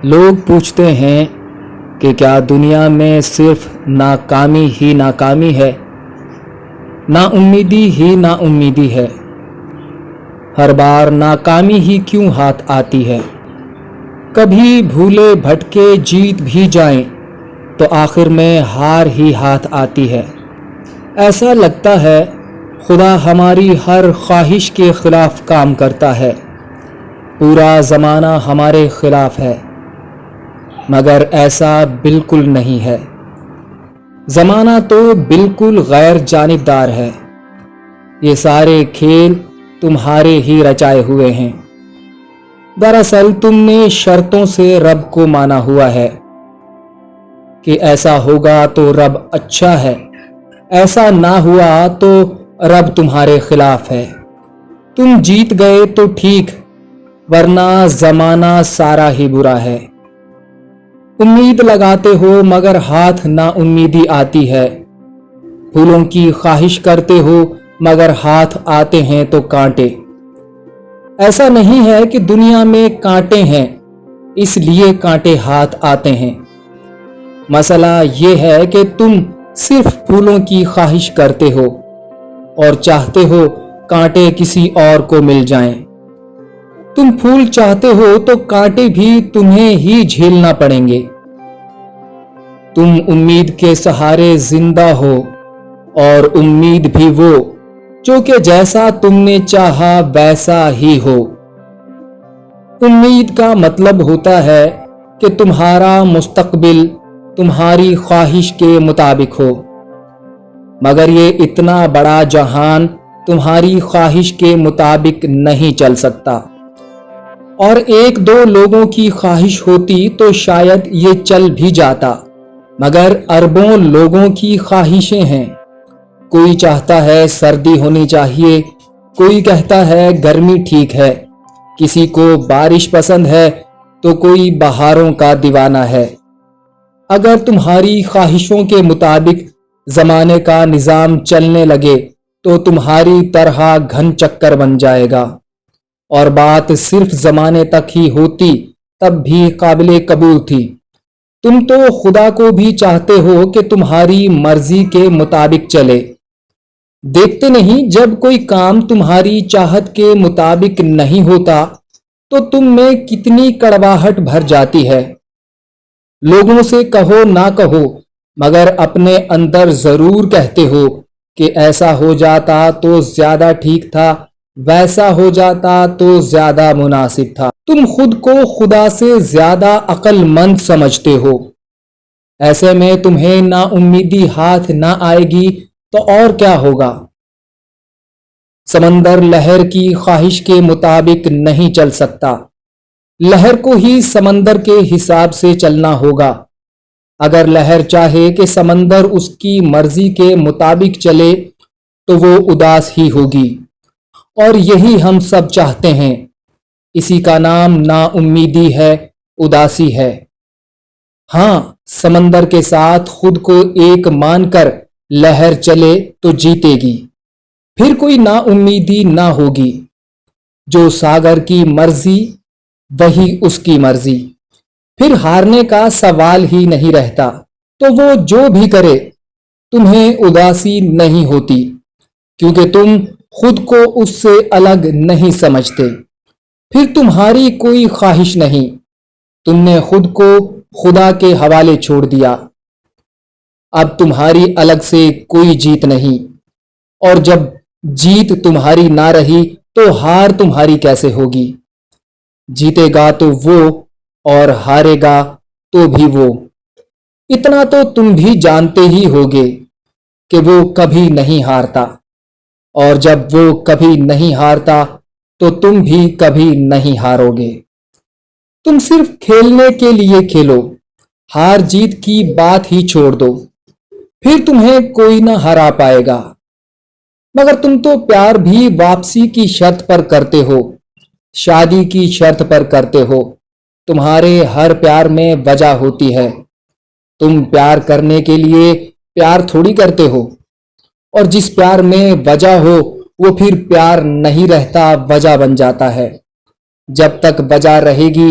لوگ پوچھتے ہیں کہ کیا دنیا میں صرف ناکامی ہی ناکامی ہے، نا امیدی ہی نا امیدی ہے، ہر بار ناکامی ہی کیوں ہاتھ آتی ہے؟ کبھی بھولے بھٹکے جیت بھی جائیں تو آخر میں ہار ہی ہاتھ آتی ہے۔ ایسا لگتا ہے خدا ہماری ہر خواہش کے خلاف کام کرتا ہے، پورا زمانہ ہمارے خلاف ہے، مگر ایسا بالکل نہیں ہے۔ زمانہ تو بالکل غیر جانبدار ہے، یہ سارے کھیل تمہارے ہی رچائے ہوئے ہیں۔ دراصل تم نے شرطوں سے رب کو مانا ہوا ہے کہ ایسا ہوگا تو رب اچھا ہے، ایسا نہ ہوا تو رب تمہارے خلاف ہے۔ تم جیت گئے تو ٹھیک، ورنہ زمانہ سارا ہی برا ہے۔ امید لگاتے ہو مگر ہاتھ نا امیدی آتی ہے، پھولوں کی خواہش کرتے ہو مگر ہاتھ آتے ہیں تو کانٹے۔ ایسا نہیں ہے کہ دنیا میں کانٹے ہیں اس لیے کانٹے ہاتھ آتے ہیں، مسئلہ یہ ہے کہ تم صرف پھولوں کی خواہش کرتے ہو اور چاہتے ہو کانٹے کسی اور کو مل جائیں۔ تم پھول چاہتے ہو تو کانٹے بھی تمہیں ہی جھیلنا پڑیں گے۔ تم امید کے سہارے زندہ ہو اور امید بھی وہ جو کہ جیسا تم نے چاہا ویسا ہی ہو۔ امید کا مطلب ہوتا ہے کہ تمہارا مستقبل تمہاری خواہش کے مطابق ہو، مگر یہ اتنا بڑا جہان تمہاری خواہش کے مطابق نہیں چل سکتا، اور ایک دو لوگوں کی خواہش ہوتی تو شاید یہ چل بھی جاتا، مگر اربوں لوگوں کی خواہشیں ہیں۔ کوئی چاہتا ہے سردی ہونی چاہیے، کوئی کہتا ہے گرمی ٹھیک ہے، کسی کو بارش پسند ہے تو کوئی بہاروں کا دیوانہ ہے۔ اگر تمہاری خواہشوں کے مطابق زمانے کا نظام چلنے لگے تو تمہاری طرح گھن چکر بن جائے گا، اور بات صرف زمانے تک ہی ہوتی تب بھی قابل قبول تھی۔ تم تو خدا کو بھی چاہتے ہو کہ تمہاری مرضی کے مطابق چلے۔ دیکھتے نہیں جب کوئی کام تمہاری چاہت کے مطابق نہیں ہوتا تو تم میں کتنی کڑواہٹ بھر جاتی ہے۔ لوگوں سے کہو نہ کہو مگر اپنے اندر ضرور کہتے ہو کہ ایسا ہو جاتا تو زیادہ ٹھیک تھا، ویسا ہو جاتا تو زیادہ مناسب تھا۔ تم خود کو خدا سے زیادہ عقل مند سمجھتے ہو، ایسے میں تمہیں نا امیدی ہاتھ نہ آئے گی تو اور کیا ہوگا؟ سمندر لہر کی خواہش کے مطابق نہیں چل سکتا، لہر کو ہی سمندر کے حساب سے چلنا ہوگا۔ اگر لہر چاہے کہ سمندر اس کی مرضی کے مطابق چلے تو وہ اداس ہی ہوگی، اور یہی ہم سب چاہتے ہیں۔ اسی کا نام نا امیدی ہے، اداسی ہے۔ ہاں، سمندر کے ساتھ خود کو ایک مان کر لہر چلے تو جیتے گی، پھر کوئی نا امیدی نہ ہوگی۔ جو ساگر کی مرضی وہی اس کی مرضی، پھر ہارنے کا سوال ہی نہیں رہتا۔ تو وہ جو بھی کرے تمہیں اداسی نہیں ہوتی، کیونکہ تم خود کو اس سے الگ نہیں سمجھتے۔ پھر تمہاری کوئی خواہش نہیں، تم نے خود کو خدا کے حوالے چھوڑ دیا۔ اب تمہاری الگ سے کوئی جیت نہیں، اور جب جیت تمہاری نہ رہی تو ہار تمہاری کیسے ہوگی؟ جیتے گا تو وہ اور ہارے گا تو بھی وہ۔ اتنا تو تم بھی جانتے ہی ہوگے کہ وہ کبھی نہیں ہارتا، اور جب وہ کبھی نہیں ہارتا تو تم بھی کبھی نہیں ہارو گے۔ تم صرف کھیلنے کے لیے کھیلو، ہار جیت کی بات ہی چھوڑ دو، پھر تمہیں کوئی نہ ہرا پائے گا۔ مگر تم تو پیار بھی واپسی کی شرط پر کرتے ہو، شادی کی شرط پر کرتے ہو۔ تمہارے ہر پیار میں وجہ ہوتی ہے، تم پیار کرنے کے لیے پیار تھوڑی کرتے ہو، اور جس پیار میں وجہ ہو وہ پھر پیار نہیں رہتا، وجہ بن جاتا ہے۔ جب تک وجہ رہے گی